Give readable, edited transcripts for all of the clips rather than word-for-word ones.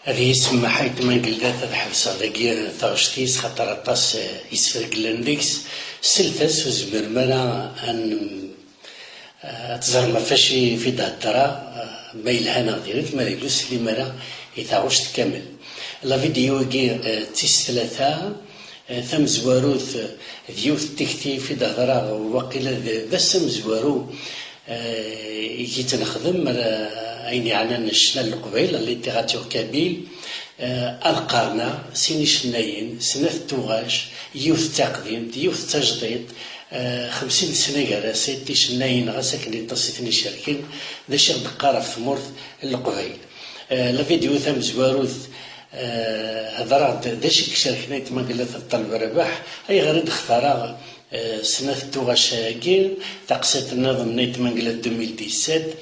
هذه يسمى حيث ما قلت هذا حبسة ذاكي تغشتيس خاطر أطاس يسفرق لنديكس سلتاس وزمر مانا أن تزرم فاشي في دهدرا ما يلهانا ديرت ما يلوس اللي مانا يتعوشت كامل لا فيديو كي تيس ثلاثة ثم زواروث ديوث تكتي في دهدرا وقيل بس مزوارو يجي تنخدم أيني عنان الشنا القبيل اللي تغاتيو كابيل القارنة سيني شناين سنة توغاش يوث تقديم يوث تجديد 50 سنة قال سيتي شناين غاساكني تصيتني شاركين ذا شيخ بقارة في ثمورث القبيل لا فيديو ثم زواروث هضرات ذا شيك شاركنا يتما قال الطلب رباح أي غريد اختارا سنة توغاش كين تقسيت النظم نيت منقلة 2017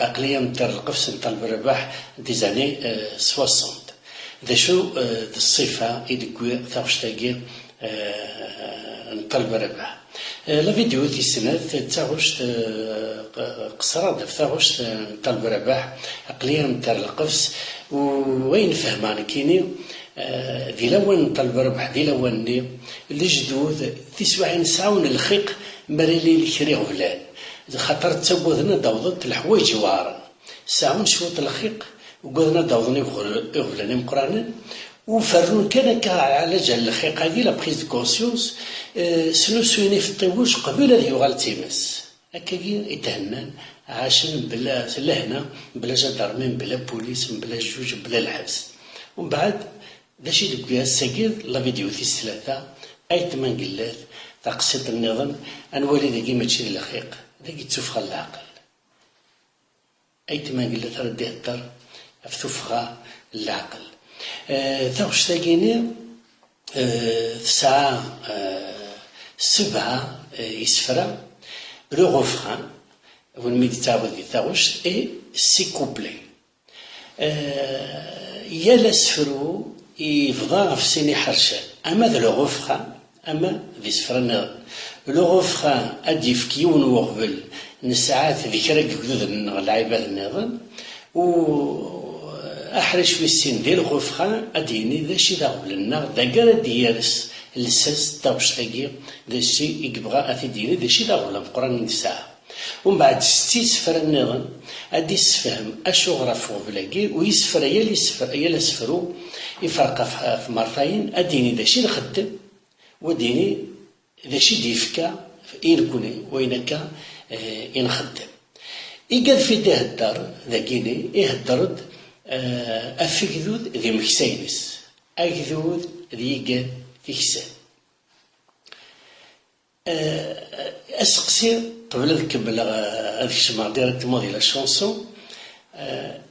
أقلية متر القفص نطلب الرباح دي زاني 60 ذا شو الصفة إدكوي ثاوشتاقي نطلب الرباح لا فيديو دي سنة تاغوشت قصرة ثاغوشت نطلب الرباح أقلية متر القفص وين فهمان كيني دي لوان نطلب الربح دي لواني الجدود تسوى نسعون الخيق مريلي الكري غفلان خاطر تسوذنا داوضت الحوايج وارن ساعون شوط الخيق وقذنا داوضني غفلاني مقرانا وفرون كان على جال الخيق هذه لا بريز كونسيونس سنو سويني في الطيوش قبل هذه يغال تيمس هكاكي يتهنان عاشن بلا لهنا بلا جدارمين بلا بوليس بلا جوج بلا الحبس ومن بعد داشي دبكي الساكيد لا فيديو في الثلاثة أي ثمان قلات تقسيط النظام أنوالي ذاكي ماشي الخيق ذاكي تسفخ العقل أي ثمان قلات ردي الدار تسفخ العقل ثاوش تاكيني الساعة 7 يسفرا لو غوفران والميدي تعود ثاوش إي سي كوبلي يا لاسفرو يفضى في سيني حرشان أما ذا لو غوفران أما ذي سفرنا لو غوفران أديف كيون وغبل نساعات ذكرك كدود العباد النظام و أحرش في السن ديال غفخة أديني ذا شي ذا قبلنا ذا قال ديالس لساس تاوشتاكي ذا شي يبغى أتديني ذا شي ذا قبل القرآن نساء. ومن بعد ستي سفر النظام أدي يسفهم أشو غرفو بلاكي ويسفر يا سفرو يفرق في مرتين أديني ذا شي نخدم وديني ذا شي ديفكا إين كوني وينكا إن خدم. إيقاد في ده الدار ذاكيني يهدرد أفكذود ذي مكسينس أكذود ذي قاد تكسان. أسقسي قبل نكمل هذيك الشمع ديريكت ماضي لا شونسون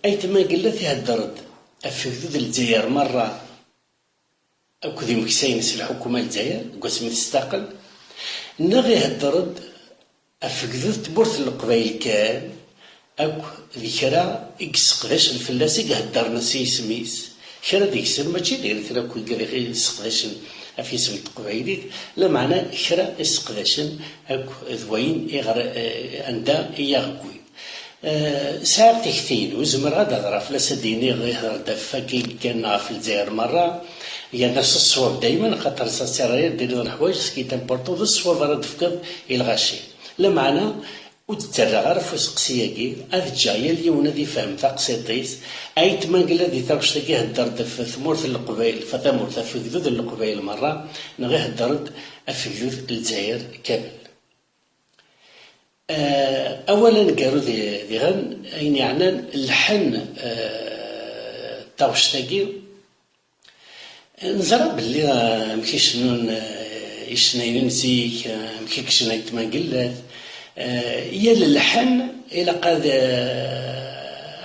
أيتما قلت يهدرد أفكذود الجزائر مرة أكو ذي مكسينس الحكومة الجزائر قسم تستقل نغي هدرد أفكذود تبورث القبايل كان أكو ذكرى إكسقداش الفلاسي هدرنا سي سميس كرا ديك السن ماشي داير ثرا كون غير إسقداشن في اسم القبايليت لا معنى كرا إسقداشن أكو ذوين إغر أندا يغكوي ساعة تكتين وزمر غدا هضر فلاسا ديني غير هضر دفا كي كان في الجزائر مرة هي نفس الصواب دايما خاطر ساسيريا دير الحوايج سكي تمبورطو ذا الصواب راه تفقد الغاشي لا معنى وتترى غير في سقسياكي هاد جايه اليوم ذي فهم تقسيطيس ايت ما قال ذي تاوشتاكي هدرت في ثمورث القبائل فثمورث في ذود القبائل مره نغي هدرت في ذود الجزائر كامل. اولا قالوا ذي غن اين يعني اللحن تاوشتاكي نزرع باللي مكيش نون يشناينين زيك مكيكش نايت ما قلت يا اللحن إلى قاد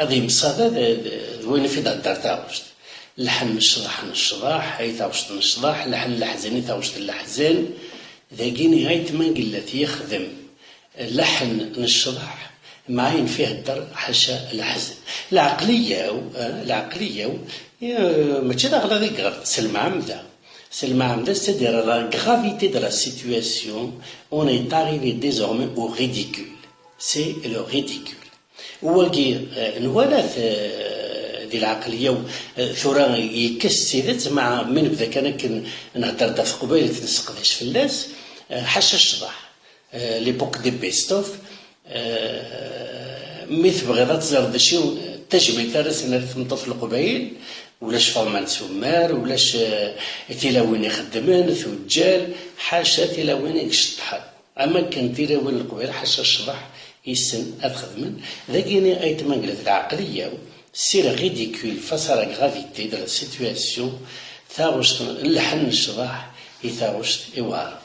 هذه مصادة وين في دار تاوشت اللحن الشضاح هاي تاوشت الشضاح اللحن الحزين تاوشت الحزين ذاكيني هاي تما قلت يخدم اللحن الشضاح معين فيه الدر حاشا الحزن العقلية ماشي داخل غير غلط سلمى عمدا c'est-à-dire la gravité de la situation, on est arrivé désormais au ridicule. C'est le ridicule. وواقي نوالات ديال العقلية ثورة يكسرت مع من بدا كان نهضر دا في قبيلة نسقداش فلاس حاشا الشضاح ليبوك دي بيستوف مي تبغي تزرد شي تجبي ترس في القبائل ولاش فورمان سمار ولاش تيلاوين يخدمن ثجال حاشا تيلاوين يشطحن اما كان تيلاوين القبيل حاشا الشضح يسن اتخدمن ذاكيني ايت منقلت العقليه سي لا ريديكول فاس لا غرافيتي دو لا سيتوياسيون ثاوشت اللحن الشضح يثاوشت إوار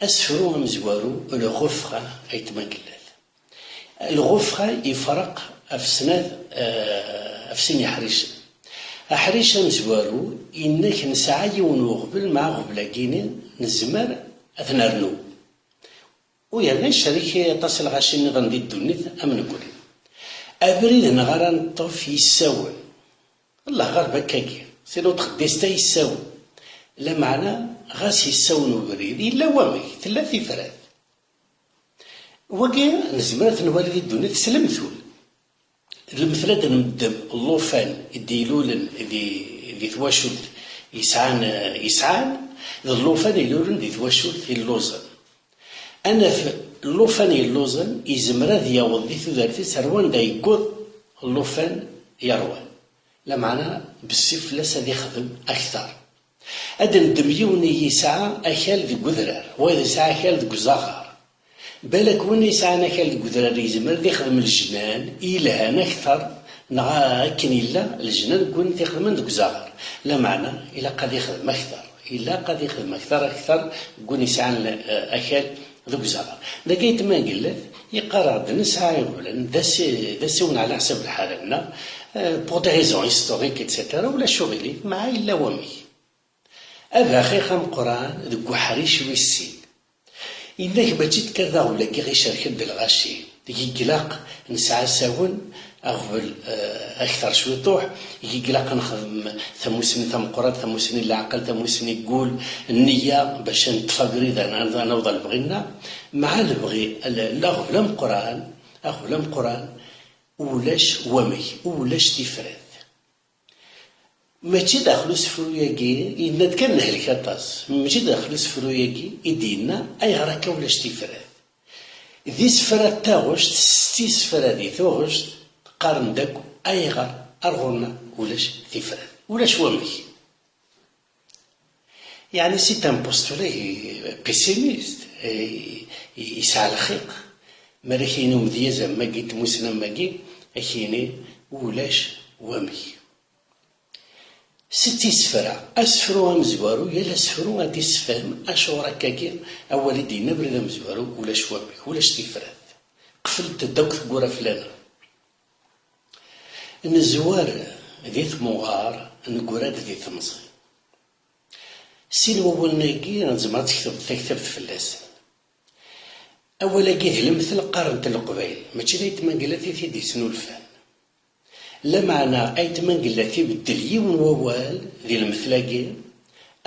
أسفرو مزوارو الغفرة ايت منقلت الغفرة يفرق في سنة في سن حريشة مزوارو إنك نسعى ونغبل مع غبلاكيني نزمر أثنرنو ويعني الشريك تصل غاشي نظام دي الدنيا أم نقول أبريد نغران طوف يساون الله غير بكاكي سينو تخديستا يساون لا معنى غاس يساون بريد إلا وامي ثلاثي فراد وكي نزمر نوالي الدنيا تسلمثول المثلات نمدم اللوفان يديلولن ذي ثواشل يسعان اللوفان يلولن ذي ثواشل في اللوزن أنا في اللوفان يلوزن يزمر ذي يوض ذي ثوذارتي سروان دا يقول اللوفان يروان لا معنى بالسيف لسا ذي خدم أكثر أدن دميوني يسعى أكال ذي قذرار وإذا يسعى أكال ذي قزاغر بالك وين يسعى أكال ذي قذرار يزمر ذي خدم الجنان إلهان أكثر نغا كن إلا الجنان كون تخدم ذي قزاغر لا معنى إلا قد يخدم أكثر إلا قد يخدم أكثر كون يسعى أكال ذي قزاغر لقيت ما قلت يقرر نسعى يقول ذا سون على حسب الحالنا pour des raisons historiques etc ولا شغلي مع إلا ومي أبا أخي خام قرآن ذو حريش ويسين إنك بجيت كذا ولا غير شركة بالغاشي يجي قلاق نسعى ساون أغبل أكثر شوي طوح يجي قلاق نخدم ثموسني ثم قرآن ثموسني العقل ثموسني يقول النية باش نتفقري ذا نوضل بغينا مع البغي الأغبل قرآن أغبل قرآن ولاش ومي ولاش تفراد. ماشي داخلو سفروياكي يناد كان نهلك اطاس، ماشي داخلو سفروياكي يدينا اي هراكا ولاش تفراد. ذي سفراد تاغشت ستي سفرادي تاغشت قارن داك اي غار ارغونا ولاش تفراد ولاش ومي. يعني سي ان بوستولي بيسيميست يسعى الخيق مراكينو مذيا زعما قيت موسنا ماكي اكيني ولاش ومي. ستي سفرة اسفرو مزوارو يلا سفرو غادي تفهم اشو راكاكي اولي دينا بريدا مزوارو ولاش ومي ولاش تفراد. قفلت داك ثقورة فلانة نزوار ذي ثموغار نقورات ذي ثمصي. سين وولناكي نزمر تكتبت فلاس اولا كي المثل قارنت القبايل ماشي لا يتمنقلاتي في دي سنو الفان لا معنى اي تمنقلاتي بدل يون ووال ذي المثلاكي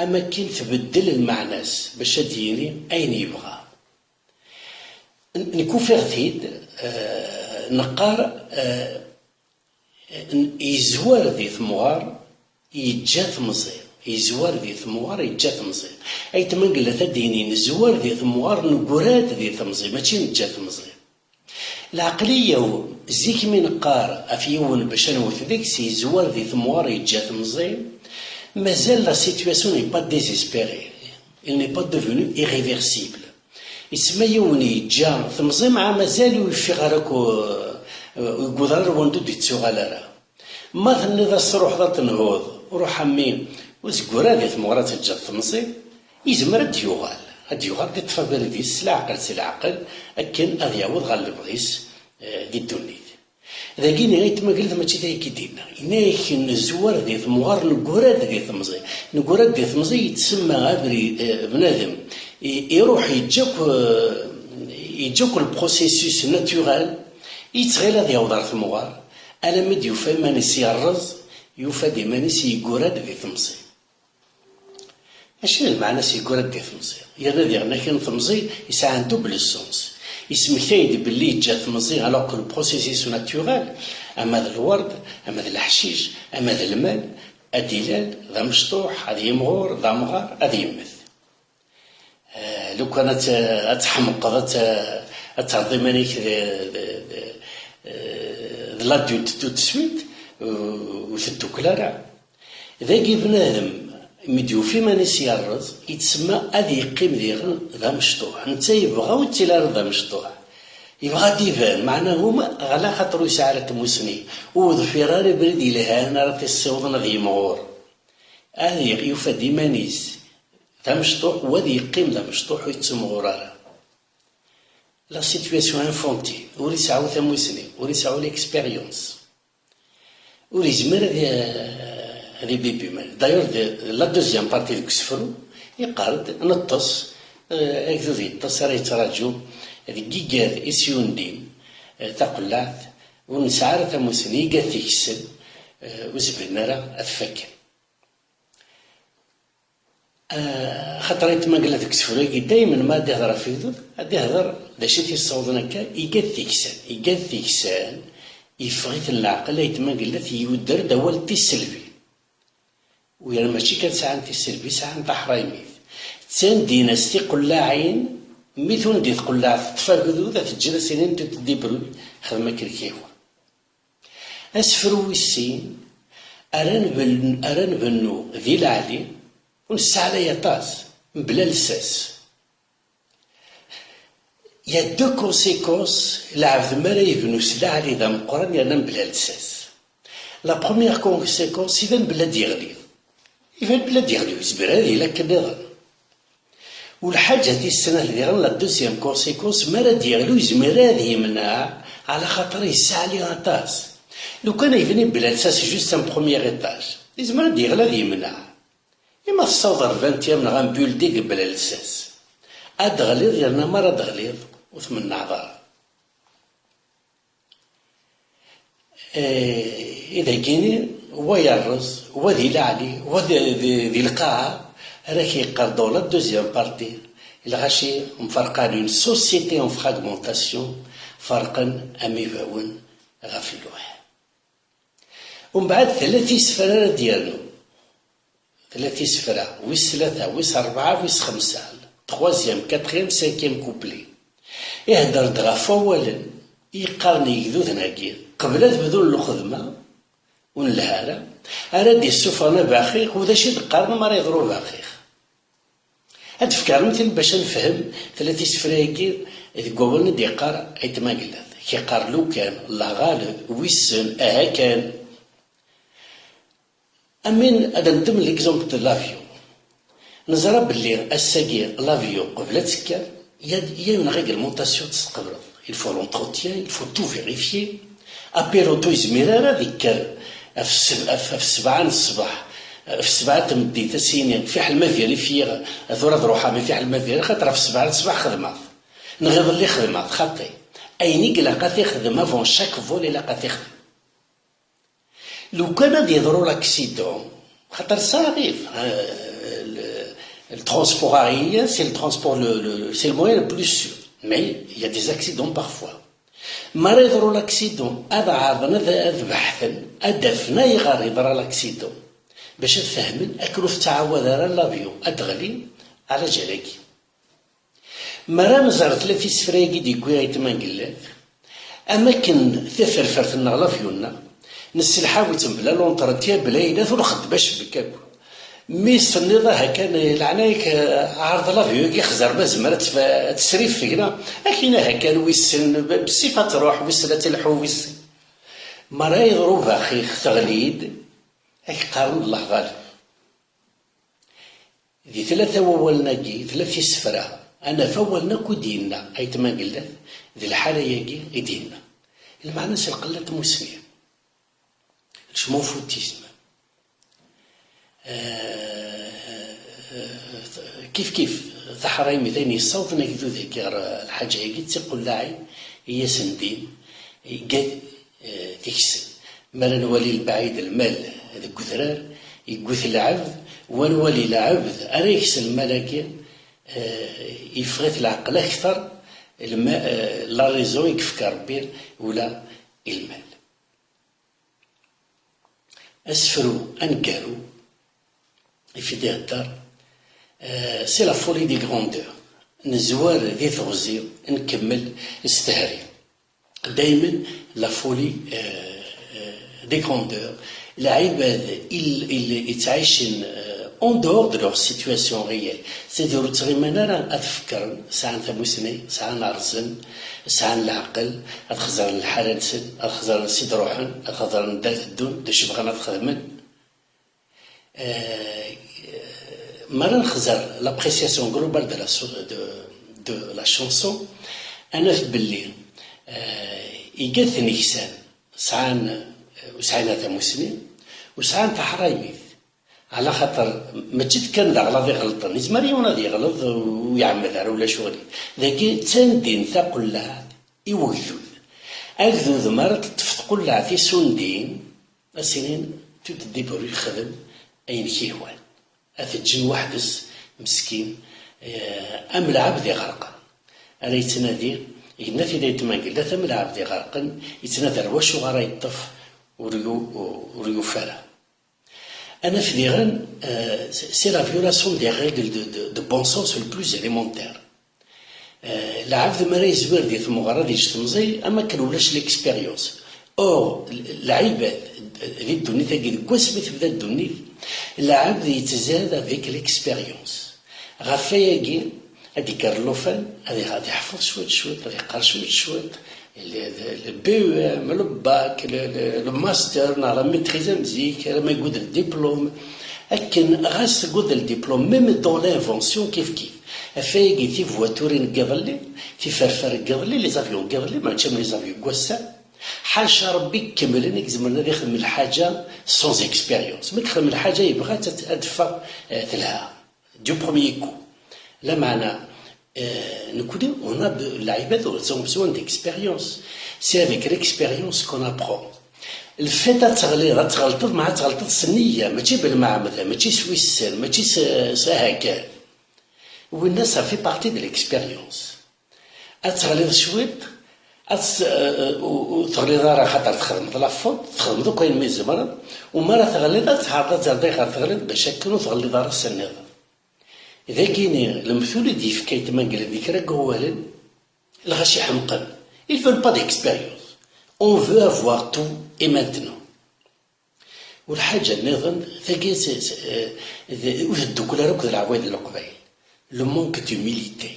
اما كي تبدل المعناس باش ديني اين يبغى نكون في غثيد نقار يزوار ذي ثموار يتجاث مزير يزوار ذي ثموار يتجاث مزير اي تمنقلات ديني نزوار ذي ثموار نقورات ذي ثمزي ماشي نتجاث مزير. العقلية زيك من قار افيون باش نوث ذيك سي زوار ذي ثموار يتجاث مزير مازال لا سيتواسيون ني با ديزيسبيري il n'est pas devenu irréversible. يسمى يوني يتجا ثمزي مع مازال يفيغ راكو يقدر وندو ديتسو غالارا ما ثني ذا تروح ذا تنهوض وروح عمي وزكورا ذي ثمورا تجا ثمزي يزمر هاد يغال دي تفابر دي العقل سي العقل اكن اذ يعوض غال البغيس دي الدنيت ذاكيني غايت ما قلت ماشي ذاك يدينا إناك نزوار ذي ثموار نقورات ذي ثمزي نقورات ذي ثمزي يتسمى غابري بنادم يروح يجوك البروسيسوس ناتورال يتغير ذي يوضر ثموار ألا مد يوفى مانيس يرز يوفى دي مانيس يقورات ذي ثمزي اشنو المعنى سيقورات ذي ثمزي يرنا ذي غنا كان ثمزي يسعى عندو بالسونس يسمكتايد باللي جا ثمزي على كل بروسيسيس ناتورال اما ذا الورد اما ذا الحشيش اما ذا المال الدلال ذا مشطوح هذا يمغور ذا مغار هذا يمث. لو كانت اتحمق ترضي مانيك لا تو تسويت وثدو كلارا ذاكي بنادم مديو في مانيس يرز يتسمى أذي يقيم ذا مشطوح نتا يبغى وتيلا ذا مشطوح يبغى ديفان معناه هما على خاطرو يسعى تموسني وظفيراري بريد يلهان راه تيصوضنا ذي مغور أذي يوفى دي مانيس ذا مشطوح وذي يقيم ذا مشطوح ويتسمى غرارا لا سيتواسيون انفونتي وريسعو تموسني وريسعو ليكسبيريونس وريزمر هذي بيبي مان دايور لا دوزيام بارتي ديك السفرو يقارد نطس هكذا يطس راه يتراجو هذيك كيكاد إسيوندين تقلعت ونسعى راه تموسني قاد تيكسل وزبنا راه أتفكر خاطر يتما قال ديك السفرو دايما ما دي يهضر في ذوذ غادي يهضر داشي تيصوض هكا يقاد تيكسان يفغيت العقل يتما قال يودر دوال تيسلفي ويا ماشي كان ساعة السلبي ساعة حرايميت تان ديناستي قلاعين ميثون دي تقلاع تفاقدو ذات الجلسة سنين تدي بروي خدمة كركيوة أسفرو السين أران بنو ذي العالي ونسعى على يطاس بلا لساس يا دو كونسيكونس العبد مالا يبنو سلا علي ذا مقران ينام بلا لساس. لا بروميير كونسيكونس يبان بلا ديغلي يبان بلا ديغلي يزبر هذه لك النظام والحاجة دي السنة اللي غير لا دوزيام كونسيكونس مالا ديغلو يزمر هذه يمنع على خاطر يسعى لي غطاس لو كان يبني بلا لساس جوست ان بروميير ايطاج يزمر ديغلا هذه يمنع إما تصور 20 من غنبولدي بلا لساس أدغليظ يرنا مرة دغليظ وثمن عذار إذا كيني هو يرز هو ذي العلي هو ذي القاعة راك يقردو لا دوزيام بارتي إلا غاشي مفرقان اون سوسيتي اون فراغمونتاسيون فرقا أميفاون غف اللوح. ومن بعد 3 سفرة ديالو، 3 سفرة، ويس 3 ويس 4 ويس 5، 3 4 5 كوبلي يهدر دغاف أولا يقارن يقذوذ ناقي قبل تبدو الخدمة ونلهارة أراد يسوفانا باخيخ وذا شي دقارنا ما يضرو باخيخ. هاد فكر مثل باش نفهم 3 سفرايكي قولنا دي قار عيت ما قلت كي قار لو كان الله غالب ويسن كان. أمين هذا ندم ليكزومبل دو لافيون نزرى بلي الساقي لافيون قبل تسكر يا اون ريغلمونطاسيون تستقبل. il faut l'entretien, il faut tout vérifier. أبيروتو يزميرارا ذكر في 7 الصباح في 7 تمدي تسينين في حل ما ديالي في ثورة روحها ما في حل ما ديالي خاطر في 7 الصباح خدمات نغيظ اللي خدمات خاطي أينيك لاقا تخدم افون شاك فول لاقا تخدم. لو كان غادي يضرو لاكسيدون خاطر صاريف الترونسبور aérien c'est le transport c'est le moyen le plus sûr mais il y a des accidents parfois. ما يضرو لاكسيدون هذا عارضنا هذا بحثا أدفنا يغار يضرى لاكسيدون باش تفهمن أكلو في تعاود راه لافيون أدغلي على جلاكي. مرة نزار 3 سفرايكي دي كويا يتما نقلك أماكن تفرفرت لافيوننا نسلحاو تنبلا لونطرتيا بلاينات ونخد باش بكاكو مي سنيضة هكا العنايك عارض لافيو كيخزر ما زمرت تسريف فينا أكينا هكا ويسن بصفة تروح ويسن تلحو ويسن مرة يضرب أخيخ تغليد هاك قارن الله غالب. ذي 3 وولناكي 3 سفرة أنا فولنا كو ديننا أيت ما قلت ذي الحالة ياكي يديننا المعنى سلقلة مسلمين شمو فوتيزم كيف ثحرايمي ثاني الصوت نقدو ذيك الحاجة يجي تقول لاعي هي سندين قد تكسن مالا نولي البعيد المال هذا كثرار يقوث العبد ونولي العبد أريكس الملكين يفغث العقل أكثر لا ريزون يكفكر بير ولا المال. أسفرو أنقارو في دي الدار سي لا فولي دي غروندور نزوار ذي ثغزي نكمل استهري دايما لا فولي دي غروندور العباد اللي يتعيشن اون دور دو لور سيتواسيون ريال سيديرو تغيمانا راه أتفكر ساعة ثموسني ساعة نرزن ساعة العقل أتخزر الحالة نسن أتخزر نسيد روحن أتخزر ندات الدون داش بغانا تخدمن مرة نخزر لابريسياسيون غلوبال دو لا شونسون أنا في بلي يقاث نيكسان ساعة وساعة ثموسني وساعة تحرايمي على خاطر ما تجد كان ذا غلط يغلطن يزمر يونا ذي غلط ويعمل ذا ولا شغلي ذاكي تاندين ثاقل لها يوجدود أكذوذ مرة تتفقل لها في سندين السنين تبدي برو يخدم أين كيهوان أثجن وحدس مسكين أم العبد يغرقن أنا يتنادي ينافي ذا يتماقل لا ثم العبد يغرقن يتنادى رواشو غرا يطف وريو فارا. أنا في ديغان سي لا فيولاسيون دي ريغل دو بون سونس لو بلوز إليمونتير. العبد ما يزوير دي ثمغرا دي جتمزي أما كانولاش ليكسبيريونس. أور العباد ذي الدنيا تاقي كواس تبدا الدنيا العبد يتزاد افيك ليكسبيريونس غفاياكي هادي كارلوفان غادي يحفظ شويت غادي يقرا شويت البي او ام الباك الماستر نهار ميتريزا مزيك ما يقود الدبلوم لكن غاس تقود الدبلوم ميم دون لانفونسيون كيف افاياكي تي فواتورين قبلي تي فرفر قبلي لي زافيون قبلي ما تشم لي زافيون كواسا حاشا ربي كملنا يزمرنا اللي يخدم الحاجه سونز اكسبيريونس ما يخدم الحاجه يبغى تدفع تلها دو بروميي كو لا معنى نكون هنا العباد ont besoin d'expérience c'est avec l'expérience qu'on apprend الفتا تغلط مع تغلط السنيه ماشي بالمعمده ماشي سويسر ماشي هكا والناس في بارتي دو l'expérience اتغلط شويت وتغلي دارها خاطر تخدم لافوت تخدم دوك كاين مي زمرض ومرة تغلي دار تحافظ تردي غير تغلي باش هكا تغلي دارها السنيضة. إذا كاين المثول اللي يفكا تما قال هذيك راه قوالا الغاشي حمقا il veut pas d'expérience on veut avoir tout et maintenant. والحاجة النظام ثقيس واش الدوكولا راك العوايد القبايل لو مونك دو ميليتي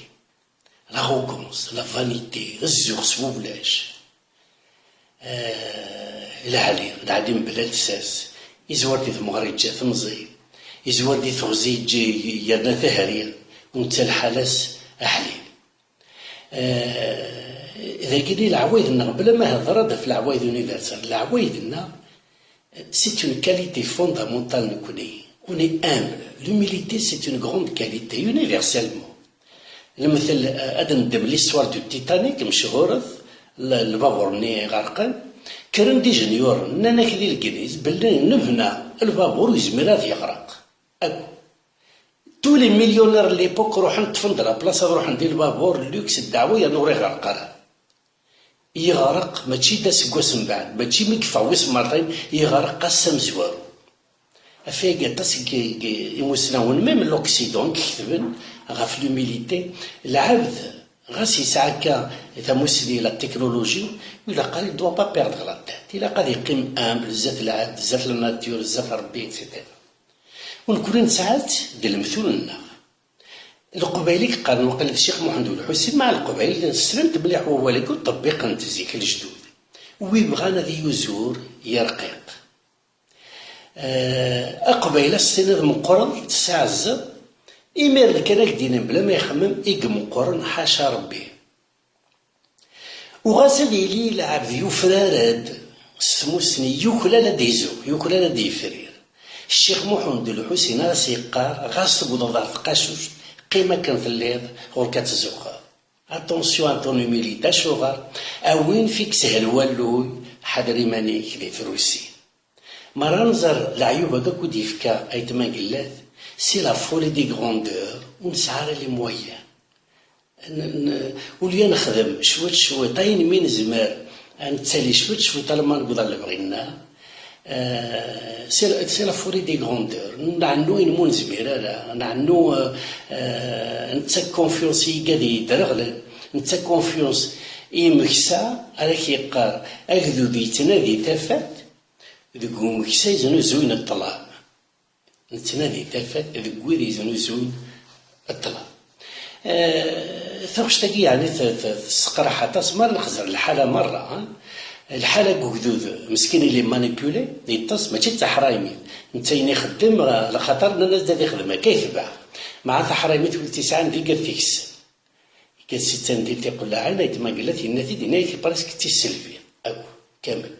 لاغوغونس لا فانيتي الزغس وبلاش العلي العديم بلا تساس يزور دي ثمغري جا ثمزي يزور دي ثغزي جي يرنا ثهرية ونتا الحالس أحليل. إذا قلنا العوايدنا بلا ما هضرنا في العوايد يونيفرسال العوايدنا c'est une qualité fondamentale نكوني on est humble l'humilité c'est une grande qualité universellement. المثل هذا ندم ليستوار دو تيتانيك مشهورة البابور ملي غرقان كرن دي جنيور نانا كذي الكنيز بلي نبنى البابور يزمر يغرق اكو تو لي مليونير ليبوك روح نتفند لا بلاصه نروح ندير البابور لوكس الدعوه نوري غرق راه يغرق ماشي داس كواس من بعد ماشي مكفى ويس مرتين يغرق قسم زوارو افيك تاس يمسناون ميم لوكسيدون كيكتبن غاف لوميليتي العبد غاس يسعى كا اذا مسلي لا تكنولوجي ولا قال il doit pas perdre la tête il قاد يقيم امبل زات العبد زات الناتور زات ربي اكسيتيرا. ونكون ساعات ديال المثولنا القبايلي قال وقال الشيخ محمد الحسين مع القبايل سلمت مليح هو ولكن طبق نتزيك الجدود ويبغانا ذي يزور يرقيق أقبايل السنة مقرن تسعة الزر إمير كان دينا بلا ما يخمم إيق مقرن حاشا ربي وغاسل يلي العبد يفرارد سموسني يوكلا ديزو يوكلا ديفرير. الشيخ محمد الحسين راه سيقار غاس تقول ضعف قاشوش قيمة كان في الليل غور كتزوقها اتونسيون ا طون هوميليتي شوغار اوين فيك سهل والوي حضري ماني كلي في روسي مرة نزر العيوب هكاك ودي فكا ايتما قلات سي لا فولي دي غروندور ونسعى لي مويان وليا نخدم شويت شويت طاين مين زمار نتسالي شويت شويت طالما نقضى اللي بغينا سي لا فوري دي غروندور نعنو ينمون زميرة نعنو نتا كونفيونس يقادي يدرغل نتا كونفيونس يمكسا عليك يقار أكدو دي تنادي تافات ذكو مكسا يزنو زوين الطلاب نتنادي تافات ذكو يزنو زوين الطلاب. ثوش تاقي يعني تسقرح تسمر نخزر الحالة مرة الحالة قدود مسكين اللي مانيبيولي يتص ماشي تاع حرايمي نتايني خدم لخاطر الناس دادي يخدمها كيتبع مع تاع حرايمي تقول تسعة ندير قال فيكس قال ستة ندير تيقول لها عنا يتما قالت الناتي دينايتي براسك تيسلفي أو كامل.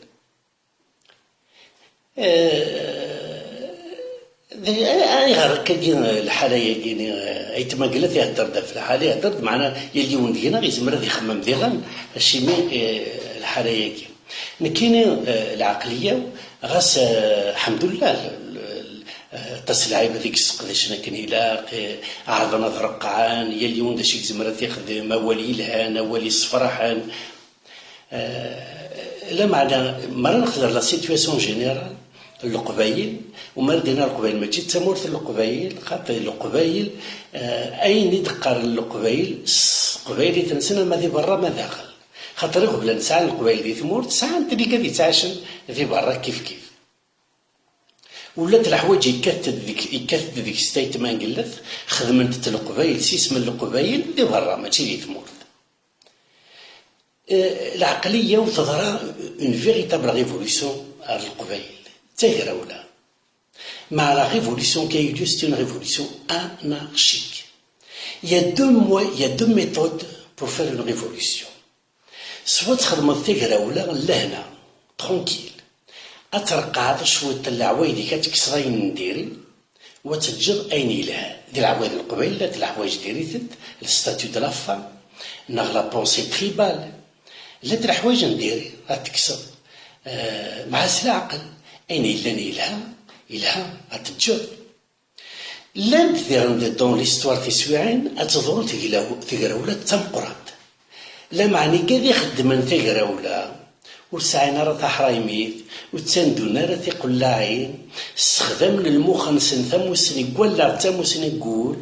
غير كاين الحالة يجيني أيتما قالت يهدر في الحالة يهدر معنا يلي وندينا غيزمر هذا يخمم ديغان الشيمي الحالة يجي نكين العقلية غاس الحمد لله تسلعيب هذيك السقداش كان يلاق عرضنا ذرقعان يلي وندا شي زمرات يخدم ولي الهان ولي الصفرحان لا معنى مرة نخدر لا سيتواسيون جينيرال القبايل وما دينا القبايل ماشي تمورت القبايل خاطر القبايل اين يدقر القبايل قبايل تنسنا ما ذي برا ما داخل خاطر قبل نسعى القبايل دي ثمور ساعة انت اللي قاعد يتعاشن في برا كيف كيف ولات الحوايج يكثد ديك ستيتمان قلت خدمت القبايل سيسم القبايل دي برا ماشي دي ثمور. العقلية وتظهر اون فيغيتابل ريفوليسيون على القبايل تاهر ولا مع la révolution qui a eu lieu, c'est une révolution anarchique. Il y a deux méthodes pour faire une révolution. سواء تخدم تاهر ولا لهنا ترونكيل أترقع شوية العوايد كتكسرين نديري وتتجر أين لها دي العوايد القبيل دي الحوايج ديريتد الستاتيو دو لا فام ناغ لا بونسي تريبال لا دي الحوايج نديري غتكسر مع العقل أين إلها أتجر لم تدير دون ليستوار تسويعين أتظهر تقراولة تمقرات لا معني كذي خدمن تقراولا وسعينا راه تحرايميت وتساندونا راه تيقلاعين استخدام المخ نسن ثموسني ولا ثموسني يقول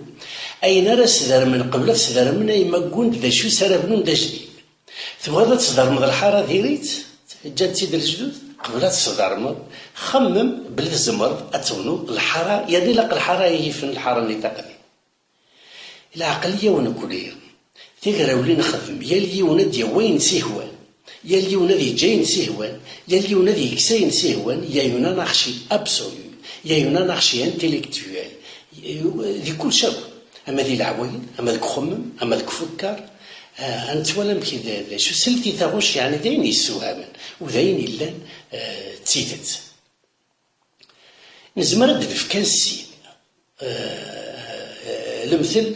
اين راه سدار من قبل سدار من اي ما كنت ذا شو سربنون دا جديد تبغى تصدر من الحاره ديريت جات سيد الجدود قبل تصدر خمم بالزمر اتونو الحاره يعني لق الحاره هي في الحاره اللي تقدي العقليه ونكوليه تيقراولي نخدم يا اللي وندي وين سيهوان يا اللي ونادي جاين سيهوان يا اللي ونادي كساين سيهوان يا يونا نخشي ابسولو يا يونا نخشي انتيليكتويال ذي كل شيء اما ذي العوايد اما ذاك خمم اما ذاك فكر انت ولا مكي شو سلتي تاغوش يعني داين يسوهامن وداين الا تسيدت نزمر ندف كان السين المثل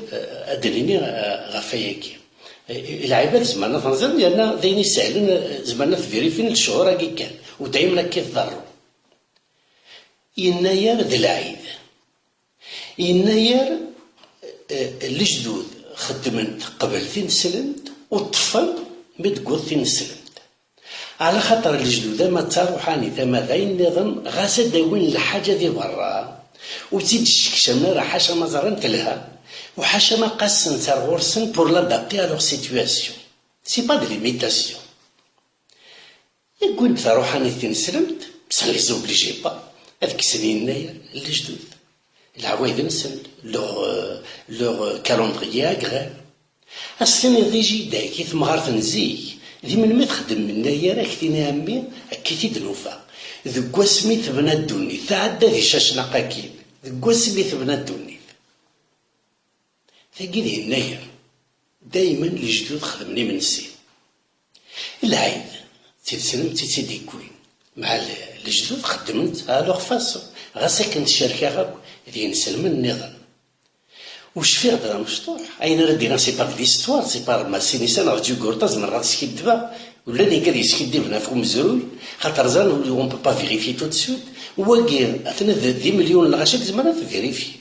ادريني غفاياكي العباد زماننا تنظن لان داين يسهلون زماننا تفيريفين الشهور كي كان ودايما كيتضروا يناير ذي العيد يناير الجدود خدمت قبل تنسلمت والطفل متقول تنسلمت على خاطر الجدود ما تروحاني ثما ذاين نظن غاسا داوين الحاجه دي برا وتزيد الشكشمه راه حاشا ما زرنت لها وحاشا ما قاسن ترغورسن بور لادابتي ا لور سيتواسيون سي با دو ليميتاسيون يقول تروحاني تنسلمت بصح لي زوبليجي با هذيك السنين ناير الجدود العوايد نسل لور كالندريي اغريب السنة ذي داي كي تمغار تنزيك ذي من ما تخدم منا يا راك تيني عمي كي تدنوفا ذوك واسمي تبنى الدوني تعدى ذي شاشنا اكيد ذوك واسمي تبنى الدوني ثاقي ذي الناير دايما الجدود خدمني من السين العيد تتسلم تيتي كوين مع الجدود خدمت الوغ فاسو غاسا كنت شاركة غاك ذي نسلم النظام وش فيه هذا مشطوح اين ردينا سي با ديستوار سي با ما سينيسان رجو كورتاز من راه سكي دبا ولا ني قال يسكي دبنا فوق مزروي خاطر زان اون بو با فيريفي تو سوت واقير اثنا 10 مليون الغاشاك زعما تفيريفي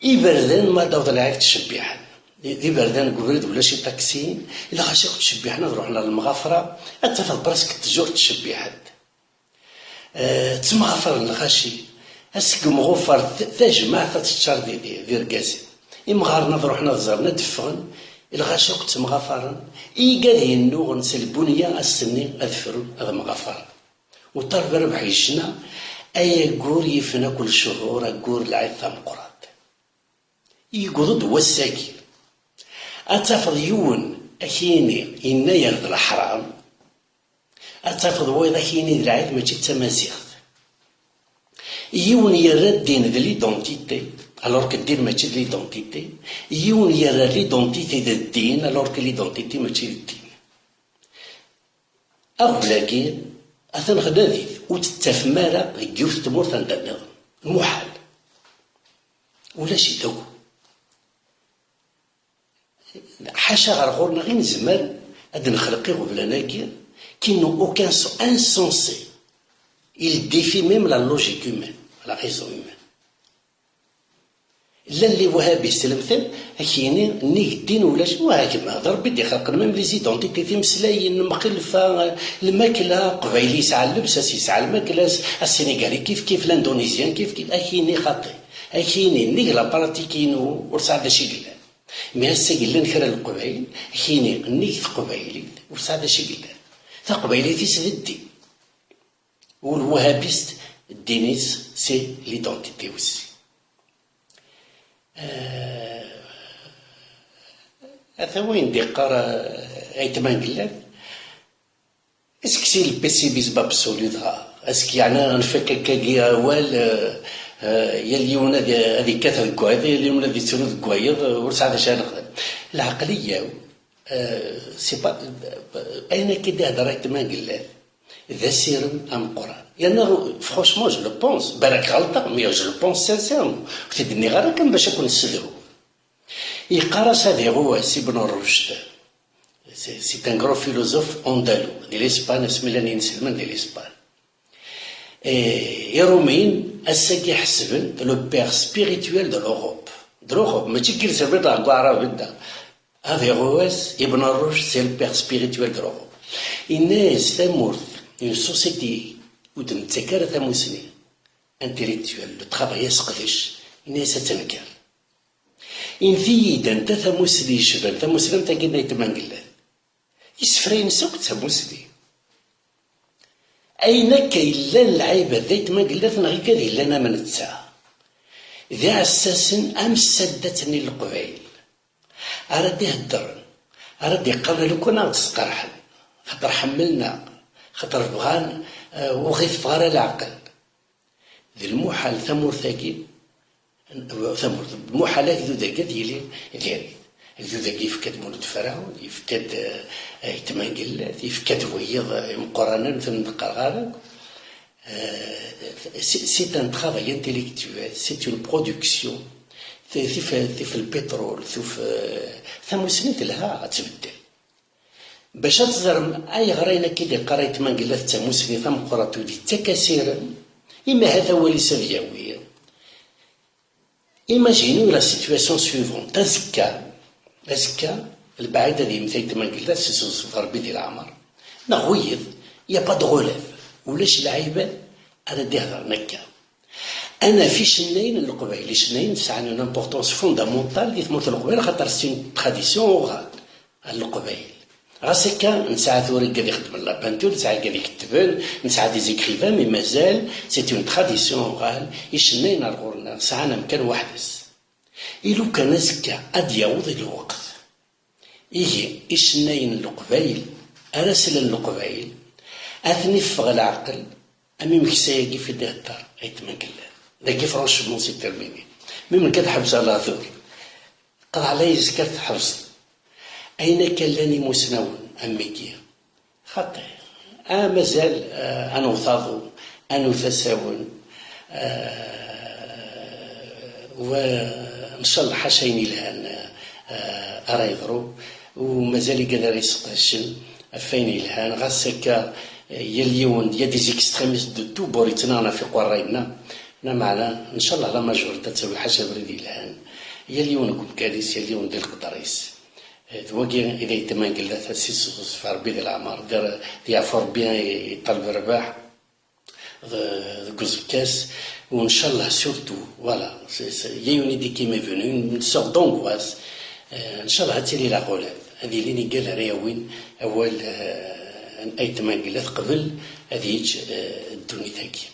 بردان ما داو طلعت تشبيحان ذي بردان قبرد ولا شي تاكسين الا غاشاك تشبيحنا رحنا للمغافره اتفضل براسك تجور تشبيحات تمغافر الغاشي اسك مغفر تجمع تتشار دي ركازي إمغارنا روحنا زرنا دفغن الغاشا كنت مغفرا قال ينو نسلبونيا السني اذفرو هذا مغفر وطرب ربح يشنا اي قور يفنا كل شهور قور العيد ثم قرات يقول وساكي اتفض يون اكيني إنا يرد الحرام اتفض ويضا كيني العيد ماشي تمازيغ يون يرد دين ليدونتيتي alors que الدين ماشي ليدونتيتي يون يرد ليدونتيتي ديال الدين alors que ليدونتيتي ماشي للدين أغلاكين أثن غدادي وتتفمارا غيوث تمور تندنا محال ولا شي دو حاشا غرغورنا غير نزمر هاد نخلقي غبلاناكي qui n'ont aucun sens insensé. Il défie même la logique humaine, la raison humaine. لا اللي وهابي سلمثل اكيني نيك الدين ولا شنو هاكما هذا ربي اللي خلق ميم لي زيدونتيتي تمسلاين مخلفه الماكله قبايلي يسعى اللبس يسعى الماكله السنغالي كيف الاندونيزيان كيف اكيني خاطي اكيني نيك لا براتيكينو ورصاد شي قلال مي هسه قلنا نكرا القبايل اكيني نيك قبايلي ورصاد شي قلال تا قبايلي تيسد الدين والوهابيست الدينيس سي ليدونتيتي وسي هذا وين دقار ايتمان قلال اسك سي البيسيميزم ابسولو دغا اسك يعني غنفكك كي اوال يا اليوم هذه كثر كوايض يا اليوم هذه تسرود كوايض ورسعد شان العقليه سي با اين كي هضر ايتمان قلال ذا سيرم ام قران يعني فرانشمون جو لو بونس بالك غلطه مي جو لو بونس سانسيرمون وتدني غير كان باش اكون نسلهو يقرص هذا هو سي ابن رشد سي ان غرو فيلوزوف اندالو ديال اسبان اسمه لاني سلمان ديال اسبان يرومين اساكي حسبن لو بير سبيريتويل دو لوروب ماشي كير سبب تاع عرب بدا هذا غواس ابن الرشد سي البير سبيريتوال دو لوروب. الناس ثمورث اون سوسيتي ودم تكار ثموسني انتيليكتوال لو ترافاي يسقدش الناس تنكر إن ثيد أنت ثموسلي شبان ثموسلم تاكيد يتمنقلات يسفرين سوق ثموسلي أين كيلا العيبة ذيت منقلات نغي كذي لنا من الساعة ذا أساسا أمسدتني القبيل أراد يهدر أراد يقرر لو كنا تسقرحن خاطر حملنا خاطر بغان وغيث فغار العقل ذي المحال ثمور ثاكي ثمور المحالات ذو ذاك ديالي ديالي ذو ذاك يفكد مولود فرعون يفكد يتمنقلات يفكد ويض مقرانا ثم قرغارك. C'est un travail intellectuel, c'est une production. في البترول ثموسنيت لها تبدل باش تزرم اي غرينا كي قريت منقلات ثموسني ثم قراتو دي تكاسيرا اما هذا هو اللي سرياوي. ايماجينو لا سيتواسيون سويفون تزكا البعيده اللي مثل منقلات صفر بدي العمر نغويض يا با دو غوليف ولاش لعيبه انا دير نكا انا في شنين القبائل شنين ساعه اون امبورطونس فوندامونتال دي ثمورت القبائل خاطر سي تراديسيون اورال القبائل راسي كان نساعد ثوري قاعد يخدم لا بانتور نساعد قاعد يكتبن نساعد دي زيكريفان مي مازال سي اون تراديسيون اورال يشنين الغورنا ساعه مكان واحدس إلو كان زكا أدياوض الوقت إيه إشنين القبائل أرسل القبائل أثني فغ العقل أمي مكسايا في الدار أيتمنقلات ذاكي فرانشمون سي ترميني ميم كان حبس على ثور قضى علي زكرت حبس أين كان لاني مسنون أميكي خاطر مازال أنا ثاضو أنا ثساون وإن شاء الله حاشيني لهان أرايضرو ومازال قادر يسقاشن فين الهان غاسكا يليون يا دي زيكستريميست دو تو بوريتنا في قراينا معنا ان شاء الله لا ماجوريتي تسوي حاجه بريدي الهان يليونكم كاديس يليون ديال القدريس تواقي اذا يتمان قال لها سيس صفار بيد العمار دير فور بيان يطلب رباح كوز كاس وان شاء الله سورتو فوالا يوني دي كي مي فوني اون سور دونغواس ان شاء الله هاتيلي لا غولاد هذه اللي قالها رياوين اول ايتمان قالت قبل هذه الدوني تاكي